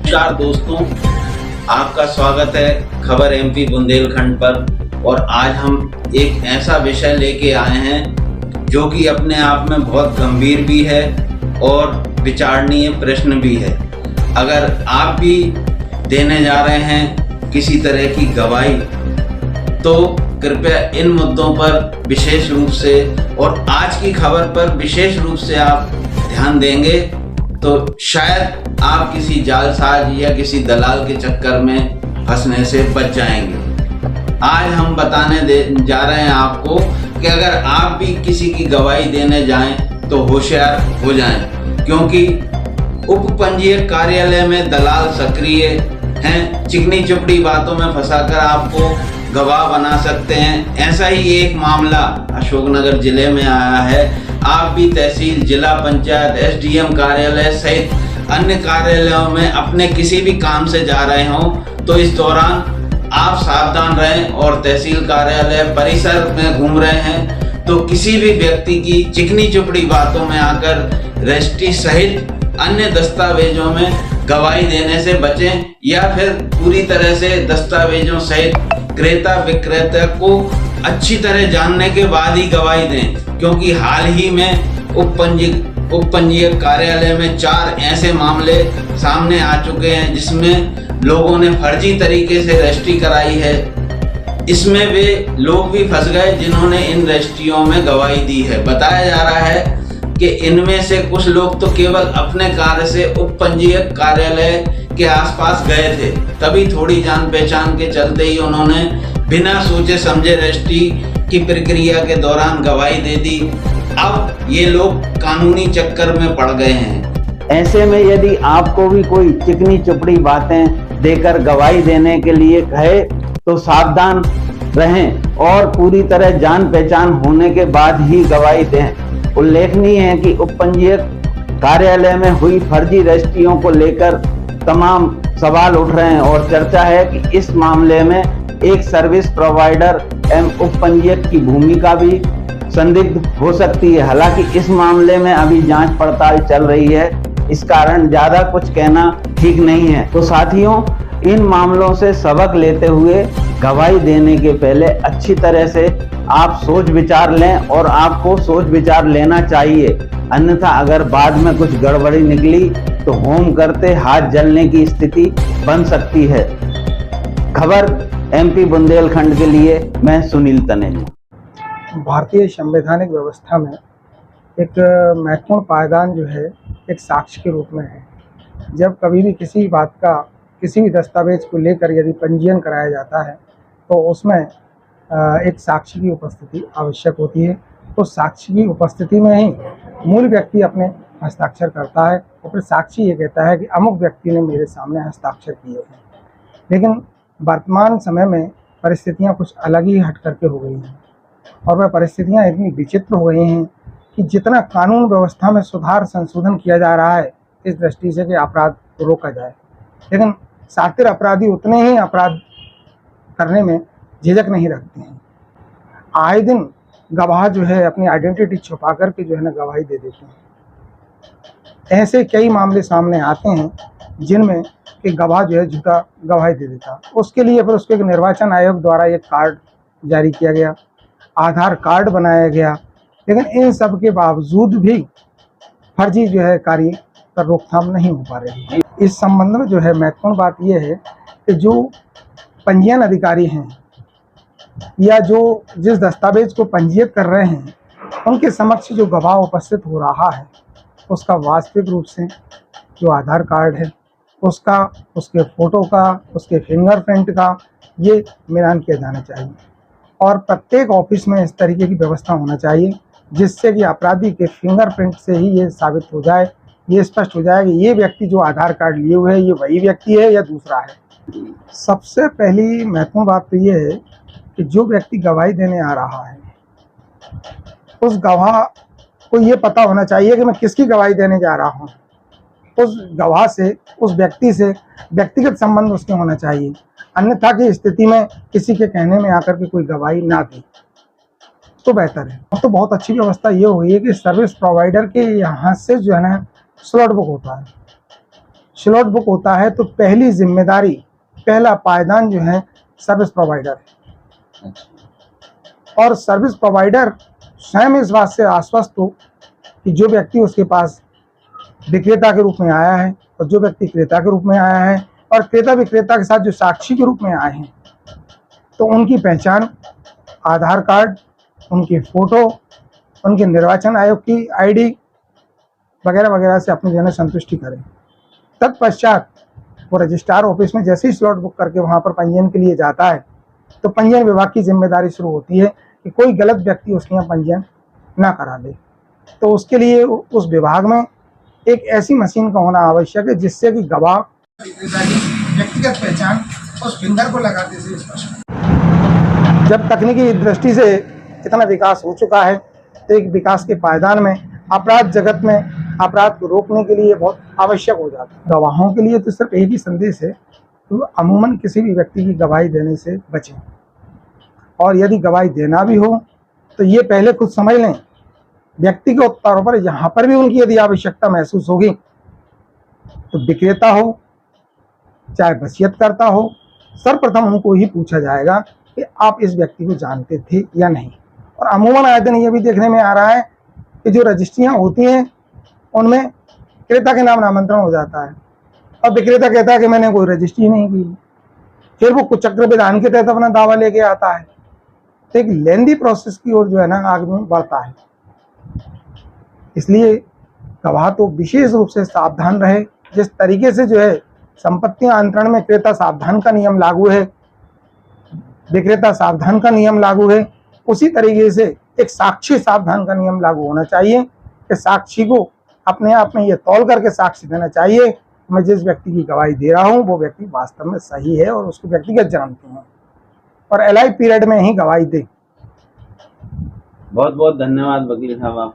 नमस्कार दोस्तों, आपका स्वागत है खबर एमपी बुंदेलखंड पर। और आज हम एक ऐसा विषय लेके आए हैं जो कि अपने आप में बहुत गंभीर भी है और विचारणीय प्रश्न भी है। अगर आप भी देने जा रहे हैं किसी तरह की गवाही तो कृपया इन मुद्दों पर विशेष रूप से और आज की खबर पर विशेष रूप से आप ध्यान देंगे तो शायद आप किसी जालसाज या किसी दलाल के चक्कर में फंसने से बच जाएंगे। आज हम बताने जा रहे हैं आपको कि अगर आप भी किसी की गवाही देने जाएं तो होशियार हो जाएं, क्योंकि उप पंजीयक कार्यालय में दलाल सक्रिय हैं, चिकनी चुपड़ी बातों में फंसाकर आपको गवाह बना सकते हैं। ऐसा ही एक मामला अशोकनगर जिले में आया है। आप भी तहसील, जिला पंचायत, एसडीएम कार्यालय सहित अन्य कार्यालयों में अपने किसी भी काम से जा रहे हों तो इस दौरान आप सावधान रहें। और तहसील कार्यालय परिसर में घूम रहे हैं तो किसी भी व्यक्ति की चिकनी चुपड़ी बातों में आकर रजिस्ट्री सहित अन्य दस्तावेजों में गवाही देने से बचें, या फिर पूरी तरह से दस्तावेजों सहित क्रेता विक्रेता को अच्छी तरह जानने के बाद ही गवाही दें। क्योंकि हाल ही में उप पंजीयक कार्यालय में 4 ऐसे मामले सामने आ चुके हैं जिसमें लोगों ने फर्जी तरीके से रजिस्ट्री कराई है। इसमें वे लोग भी फंस गए जिन्होंने इन रजिस्ट्रियों में गवाही दी है। बताया जा रहा है कि इनमें से कुछ लोग तो केवल अपने कार्य से उप पंजीयक कार्यालय के आसपास गए थे, तभी थोड़ी जान पहचान के चलते ही उन्होंने बिना सोचे समझे रजिस्ट्री की प्रक्रिया के दौरान गवाही दे दी। अब ये लोग कानूनी चक्कर में पड़ गए हैं। ऐसे में यदि आपको भी कोई चिकनी चुपड़ी बातें देकर गवाही देने के लिए कहे तो सावधान रहें और पूरी तरह जान पहचान होने के बाद ही गवाही दें। उल्लेखनीय है कि उप पंजीयक कार्यालय में हुई फर्जी रजिस्ट्रियों को लेकर तमाम सवाल उठ रहे हैं और चर्चा है कि इस मामले में एक सर्विस प्रोवाइडर एवं उप पंजीयक की भूमिका भी संदिग्ध हो सकती है। हालांकि इस मामले में अभी जांच पड़ताल चल रही है, इस कारण ज्यादा कुछ कहना ठीक नहीं है। तो साथियों, इन मामलों से सबक लेते हुए गवाही देने के पहले अच्छी तरह से आप सोच विचार लें और आपको सोच विचार लेना चाहिए। अन्यथा अगर बाद में कुछ गड़बड़ी निकली तो होम करते हाथ जलने की स्थिति बन सकती है। खबर एमपी बुंदेलखंड के लिए मैं सुनील तनेजा। भारतीय संवैधानिक व्यवस्था में एक महत्वपूर्ण पायदान जो है एक साक्ष्य के रूप में है। जब कभी भी किसी बात का किसी भी दस्तावेज को लेकर यदि पंजीयन कराया जाता है तो उसमें एक साक्षी की उपस्थिति आवश्यक होती है। तो साक्षी की उपस्थिति में ही मूल व्यक्ति अपने हस्ताक्षर करता है और फिर साक्षी ये कहता है कि अमुक व्यक्ति ने मेरे सामने हस्ताक्षर किए हैं। लेकिन वर्तमान समय में परिस्थितियां कुछ अलग ही हट करके हो गई हैं और वह परिस्थितियां इतनी विचित्र हो गई हैं कि जितना कानून व्यवस्था में सुधार संशोधन किया जा रहा है इस दृष्टि से कि अपराध को रोका जाए, लेकिन सातिर अपराधी उतने ही अपराध करने में झिझक नहीं रखते हैं। आए दिन गवाह जो है अपनी आइडेंटिटी छुपा करके जो है ना गवाही दे देते हैं। ऐसे कई मामले सामने आते हैं जिनमें कि गवाह जो है झूठा गवाही दे देता। उसके लिए फिर उसके निर्वाचन आयोग द्वारा एक कार्ड जारी किया गया, आधार कार्ड बनाया गया, लेकिन इन सब के बावजूद भी फर्जी जो है कार्य पर रोकथाम नहीं हो पा रही है। इस संबंध में जो है महत्वपूर्ण बात यह है कि जो पंजीयन अधिकारी हैं या जो जिस दस्तावेज को पंजीयत कर रहे हैं उनके समक्ष जो गवाह उपस्थित हो रहा है उसका वास्तविक रूप से जो आधार कार्ड है उसका, उसके फ़ोटो का, उसके फिंगरप्रिंट का ये मिलान किया जाना चाहिए। और प्रत्येक ऑफिस में इस तरीके की व्यवस्था होना चाहिए जिससे कि अपराधी के फिंगरप्रिंट से ही ये साबित हो जाए, ये स्पष्ट हो जाए कि ये व्यक्ति जो आधार कार्ड लिए हुए है ये वही व्यक्ति है या दूसरा है। सबसे पहली महत्वपूर्ण बात तो ये है कि जो व्यक्ति गवाही देने आ रहा है उस गवाह को ये पता होना चाहिए कि मैं किसकी गवाही देने जा रहा हूँ। उस गवाह से, उस व्यक्ति से व्यक्तिगत संबंध उसके होना चाहिए। अन्यथा की स्थिति में किसी के कहने में आकर के कोई गवाही ना दे तो बेहतर है। अब तो बहुत अच्छी व्यवस्था ये हुई है कि सर्विस प्रोवाइडर के यहाँ से जो है ना स्लॉट बुक होता है। स्लॉट बुक होता है तो पहली जिम्मेदारी, पहला पायदान जो है सर्विस प्रोवाइडर है। और सर्विस प्रोवाइडर स्वयं इस बात से आश्वस्त हो कि जो व्यक्ति उसके पास विक्रेता के रूप में आया है और जो व्यक्ति क्रेता के रूप में आया है और क्रेता विक्रेता के साथ जो साक्षी के रूप में आए हैं, तो उनकी पहचान आधार कार्ड, उनकी फ़ोटो, उनके निर्वाचन आयोग की आईडी वगैरह वगैरह से अपनी जो है संतुष्टि करें। तत्पश्चात वो रजिस्ट्रार ऑफिस में जैसे ही स्लॉट बुक करके वहाँ पर पंजीयन के लिए जाता है तो पंजीयन विभाग की जिम्मेदारी शुरू होती है कि कोई गलत व्यक्ति उसके यहाँ पंजीयन ना करा दे। तो उसके लिए उस विभाग में एक ऐसी मशीन का होना आवश्यक है जिससे कि गवाह व्यक्तिगत पहचान उस फिंगर को लगाते से स्पष्ट। जब तकनीकी दृष्टि से इतना विकास हो चुका है तो एक विकास के पायदान में अपराध जगत में अपराध को रोकने के लिए बहुत आवश्यक हो जाता है। गवाहों के लिए तो सिर्फ एक ही संदेश है तो अमूमन किसी भी व्यक्ति की गवाही देने से बचें, और यदि गवाही देना भी हो तो ये पहले खुद समझ लें व्यक्तिगत तौर पर यहाँ पर भी उनकी यदि आवश्यकता महसूस होगी तो विक्रेता हो चाहे वसीयतकर्ता हो, सर्वप्रथम उनको ही पूछा जाएगा कि आप इस व्यक्ति को जानते थे या नहीं। और अमूमन आए दिन ये भी देखने में आ रहा है कि जो रजिस्ट्रियाँ होती हैं उनमें क्रेता के नाम नामांतरण हो जाता है और विक्रेता कहता है कि मैंने कोई रजिस्ट्री नहीं की, फिर वो कुछ चक्र विधान के तहत अपना दावा लेके आता है। तो एक लेंदी प्रोसेस की ओर जो है ना आगे बढ़ता है। इसलिए गवाह तो विशेष रूप से सावधान रहे। जिस तरीके से जो है संपत्ति अंतरण में क्रेता सावधान का नियम लागू है, विक्रेता सावधान का नियम लागू है, उसी तरीके से एक साक्षी सावधान का नियम लागू होना चाहिए कि साक्षी को अपने आप में ये तौल करके साक्ष्य देना चाहिए मैं जिस व्यक्ति की गवाही दे रहा हूँ वो व्यक्ति वास्तव में सही है और उसको व्यक्तिगत जानते हैं, और एलआई पीरियड में ही गवाही दे। बहुत बहुत धन्यवाद वकील साहब आप।